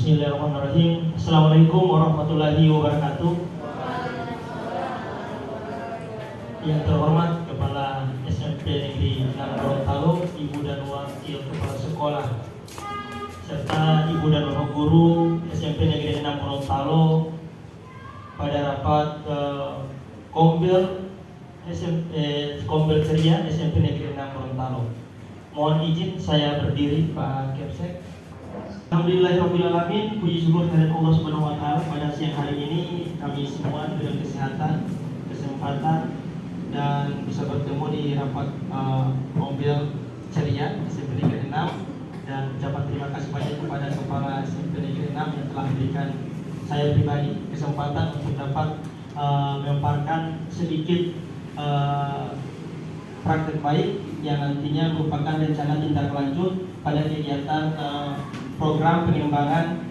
Bismillahirrahmanirrahim. Assalamualaikum warahmatullahi wabarakatuh. Yang terhormat Kepala SMP Negeri 6 Gorontalo, Ibu dan Wakil Kepala Sekolah, serta Ibu dan Bapak Guru SMP Negeri 6 Gorontalo pada rapat Kombel Ceria SMP Negeri 6 Gorontalo. Mohon izin saya berdiri, Pak Kepsek. Alhamdulillahirrahmanirrahim. Puji syukur kehadirat Allah Subhanahu wa Ta'ala pada siang hari ini kami semua diberi kesehatan, kesempatan dan bisa bertemu di rapat Kombel Ceria SMP Negeri 6, dan ucapan terima kasih banyak kepada Kepala SMP Negeri 6 yang telah memberikan saya pribadi kesempatan untuk dapat memaparkan sedikit praktek baik yang nantinya merupakan rencana tindak lanjut pada kegiatan program pengembangan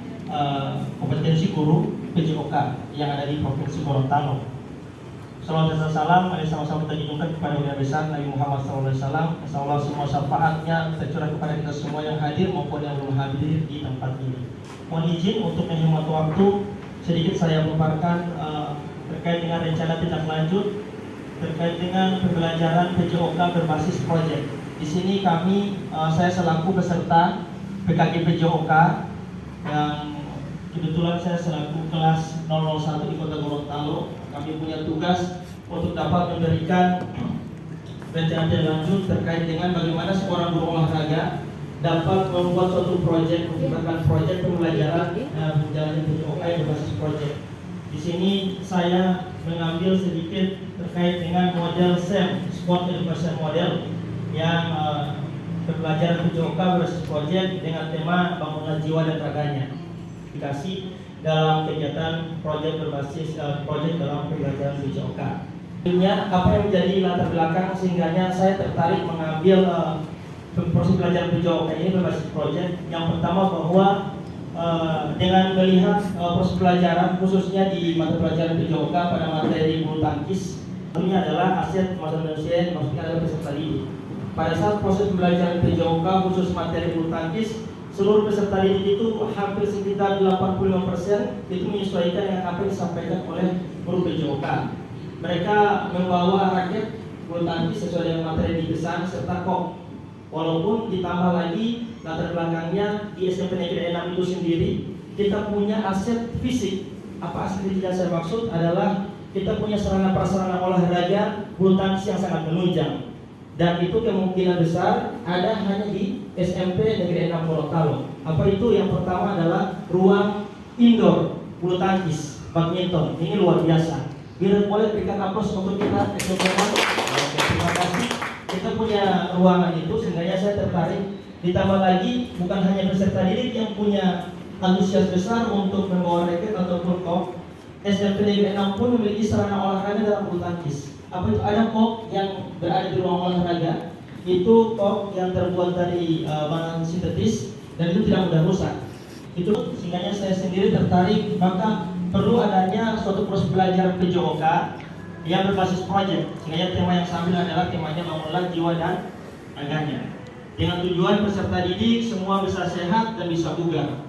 kompetensi guru PJOK yang ada di Provinsi Gorontalo. Salawat dan salam mari sama-sama kita junjungkan kepada Nabi besar Nabi Muhammad SAW. Insyaallah semua syafaatnya tercurah kepada kita semua yang hadir maupun yang belum hadir di tempat ini. Mohon izin untuk menghemat waktu, sedikit saya memaparkan terkait dengan rencana tindak lanjut terkait dengan pembelajaran PJOK berbasis proyek. Di sini saya selaku peserta PKG PJOK yang kebetulan saya selaku kelas 001 di Kota Gorontalo. Kami punya tugas untuk dapat memberikan rencana tindak lanjut terkait dengan bagaimana seorang guru olahraga dapat membuat suatu proyek, menggunakan proyek pembelajaran menjalani PJOK yang berbasis proyek. Di sini saya mengambil sedikit terkait dengan model SEM, Sport Education Model, yang pembelajaran PJOK berbasis proyek dengan tema bangunan jiwa dan raganya. Dikasih dalam kegiatan proyek berbasis proyek dalam pembelajaran PJOK. Apa yang menjadi latar belakang sehingganya saya tertarik mengambil proses pembelajaran PJOK ini berbasis proyek. Yang pertama bahwa dengan melihat proses pelajaran khususnya di mata pelajaran PJOK pada materi bulu tangkis, ini adalah aset masa manusia yang maksudnya adalah peserta didik. Pada saat proses pembelajaran PJOK khusus materi bulu tangkis, seluruh peserta didik itu hampir sekitar 85% itu menyesuaikan dengan apa yang disampaikan oleh guru PJOK. Mereka membawa raket bulu tangkis sesuai dengan materi dipesan serta kok. Walaupun ditambah lagi latar belakangnya di SMP Negeri 6 itu sendiri kita punya aset fisik. Apa aset fisik yang saya maksud adalah kita punya sarana prasarana olahraga bulu tangkis yang sangat menunjang, dan itu kemungkinan besar ada hanya di SMP Negeri 6 Gorontalo. Apa itu? Yang pertama adalah ruang indoor bulu tangkis badminton. Ini luar biasa. Boleh berikan aplaus untuk kita SMP 6. Terima kasih. Kita punya ruangan itu, sehingga saya tertarik. Ditambah lagi bukan hanya peserta didik yang punya antusias besar untuk membawa raket ataupun kok, SMP Negeri 6 pun memiliki sarana olahraga dalam bulu tangkis. Apa itu? Ada kok yang berada di ruang olahraga. Itu kok yang terbuat dari bahan sintetis dan itu tidak mudah rusak. Itu sehingga saya sendiri tertarik, maka perlu adanya suatu proses belajar PJOK yang berbasis proyek. Sehingga tema yang saya ambil adalah temanya bangunlah jiwa dan raganya. Dengan tujuan peserta didik semua bisa sehat dan bisa bugar.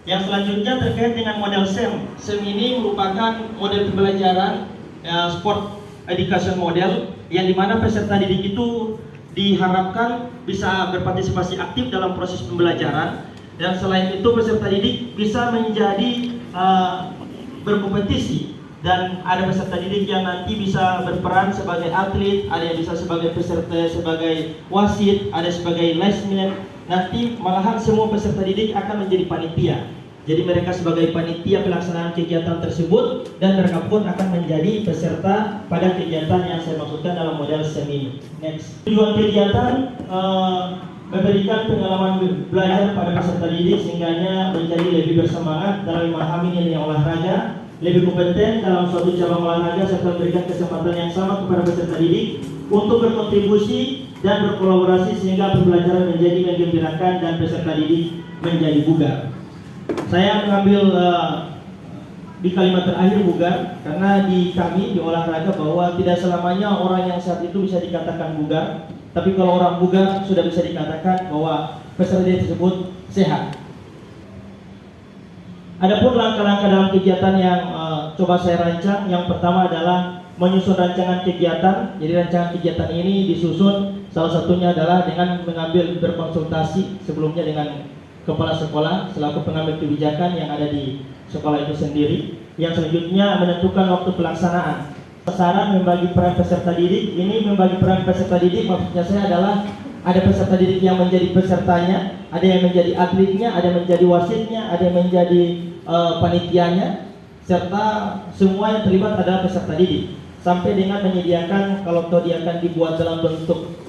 Yang selanjutnya terkait dengan model SEM. SEM ini merupakan model pembelajaran sport education model yang dimana peserta didik itu diharapkan bisa berpartisipasi aktif dalam proses pembelajaran, dan selain itu peserta didik bisa menjadi berkompetisi, dan ada peserta didik yang nanti bisa berperan sebagai atlet, ada yang bisa sebagai peserta, sebagai wasit, ada sebagai linesman. Nanti malahan semua peserta didik akan menjadi panitia. Jadi mereka sebagai panitia pelaksanaan kegiatan tersebut, dan mereka pun akan menjadi peserta pada kegiatan yang saya maksudkan dalam model SEM ini. Next. Tujuan kegiatan memberikan pengalaman belajar pada peserta didik sehingganya menjadi lebih bersemangat dalam memahami nilai olahraga, lebih kompeten dalam suatu cabang olahraga, serta memberikan kesempatan yang sama kepada peserta didik untuk berkontribusi dan berkolaborasi sehingga pembelajaran menjadi menggembirakan dan peserta didik menjadi bugar. Saya mengambil di kalimat terakhir bugar karena di kami di olahraga bahwa tidak selamanya orang yang saat itu bisa dikatakan bugar, tapi kalau orang bugar sudah bisa dikatakan bahwa peserta didik tersebut sehat. Adapun langkah-langkah dalam kegiatan yang coba saya rancang, yang pertama adalah menyusun rancangan kegiatan. Jadi rancangan kegiatan ini disusun salah satunya adalah dengan mengambil berkonsultasi sebelumnya dengan kepala sekolah selaku pengambil kebijakan yang ada di sekolah itu sendiri. Yang selanjutnya menentukan waktu pelaksanaan. Saran membagi peran peserta didik. Ini membagi peran peserta didik maksudnya saya adalah ada peserta didik yang menjadi pesertanya, ada yang menjadi atletnya, ada yang menjadi wasitnya, ada yang menjadi panitianya, serta semua yang terlibat adalah peserta didik. Sampai dengan menyediakan kalau dia akan dibuat dalam bentuk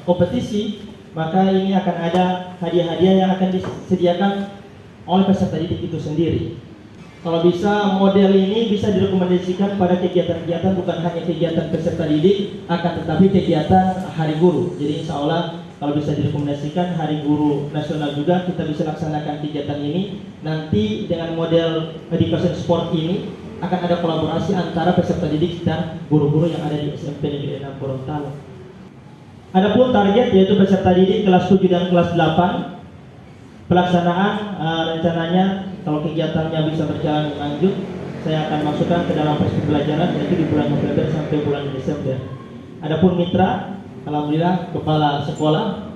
kompetisi, maka ini akan ada hadiah-hadiah yang akan disediakan oleh peserta didik itu sendiri. Kalau bisa model ini bisa direkomendasikan pada kegiatan-kegiatan bukan hanya kegiatan peserta didik, akan tetapi kegiatan Hari Guru. Jadi insya Allah kalau bisa direkomendasikan Hari Guru Nasional juga kita bisa laksanakan kegiatan ini. Nanti dengan model education sport ini akan ada kolaborasi antara peserta didik dan guru-guru yang ada di SMP Negeri 6 Gorontalo. Adapun target yaitu peserta didik kelas 7 dan kelas 8. Pelaksanaan rencananya kalau kegiatannya bisa berjalan lanjut, saya akan masukkan ke dalam proses pembelajaran yaitu di bulan November sampai bulan Desember. Adapun mitra, alhamdulillah kepala sekolah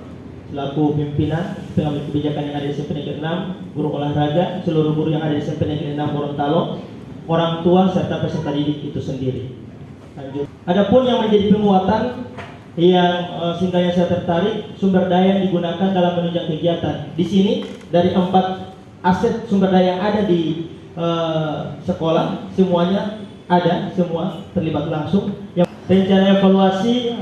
selaku pimpinan pengambil kebijakan yang ada di SMP Negeri 6, guru olahraga, seluruh guru yang ada di SMP Negeri 6 Gorontalo, orang tua serta peserta didik itu sendiri. Lanjut. Adapun yang menjadi penguatan yang sehingga saya tertarik sumber daya yang digunakan dalam menunjang kegiatan. Di sini dari 4 aset sumber daya yang ada di sekolah semuanya ada, semua terlibat langsung. Yang rencana evaluasi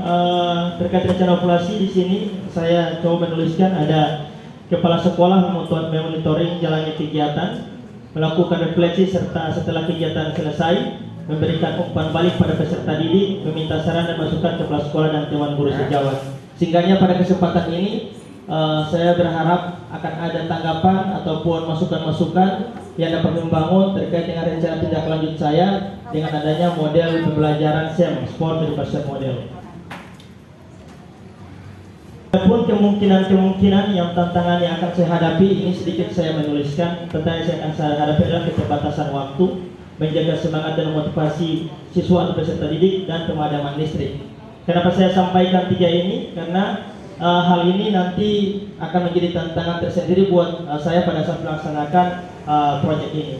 terkait rencana evaluasi di sini saya coba menuliskan ada kepala sekolah memonitoring jalannya kegiatan, melakukan refleksi serta setelah kegiatan selesai memberikan umpan balik pada peserta didik, meminta saran dan masukan ke kepala sekolah dan dewan guru sejawat. Sehingganya pada kesempatan ini saya berharap akan ada tanggapan ataupun masukan-masukan yang dapat membangun terkait dengan rencana tindak lanjut saya dengan adanya model pembelajaran SEM, Sport Education Model. Adapun kemungkinan-kemungkinan yang tantangan yang akan saya hadapi, ini sedikit saya menuliskan. Tantangan yang akan saya hadapi adalah keterbatasan waktu, menjaga semangat dan motivasi siswa atau peserta didik, dan pemadaman listrik. Kenapa saya sampaikan 3 ini? Karena hal ini nanti akan menjadi tantangan tersendiri buat saya pada saat melaksanakan proyek ini.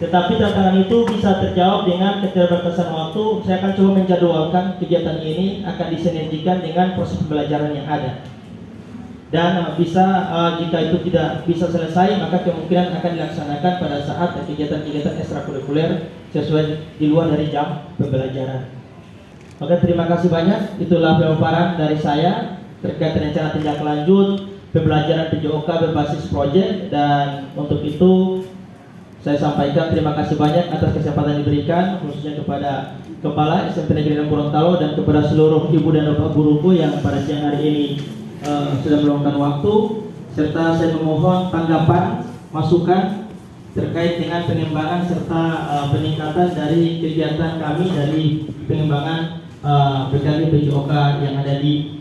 Tetapi tantangan itu bisa terjawab dengan keterbatasan waktu. Saya akan coba menjadwalkan kegiatan ini akan disinergikan dengan proses pembelajaran yang ada. Dan jika itu tidak bisa selesai, maka kemungkinan akan dilaksanakan pada saat kegiatan-kegiatan ekstrakurikuler sesuai di luar dari jam pembelajaran. Oke, terima kasih banyak. Itulah pemaparan dari saya terkait rencana tindak lanjut pembelajaran PJOK berbasis proyek, dan untuk itu saya sampaikan terima kasih banyak atas kesempatan yang diberikan, khususnya kepada Kepala SMP Negeri 6 Gorontalo dan kepada seluruh ibu dan bapak guruku yang pada siang hari ini sudah meluangkan waktu, serta saya memohon tanggapan, masukan terkait dengan pengembangan serta peningkatan dari kegiatan kami dari pengembangan berbagai PJOK yang ada di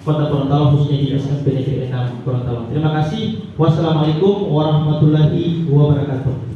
Kota Gorontalo, khususnya di SMP Negeri 6 Gorontalo. Terima kasih. Wassalamualaikum warahmatullahi wabarakatuh.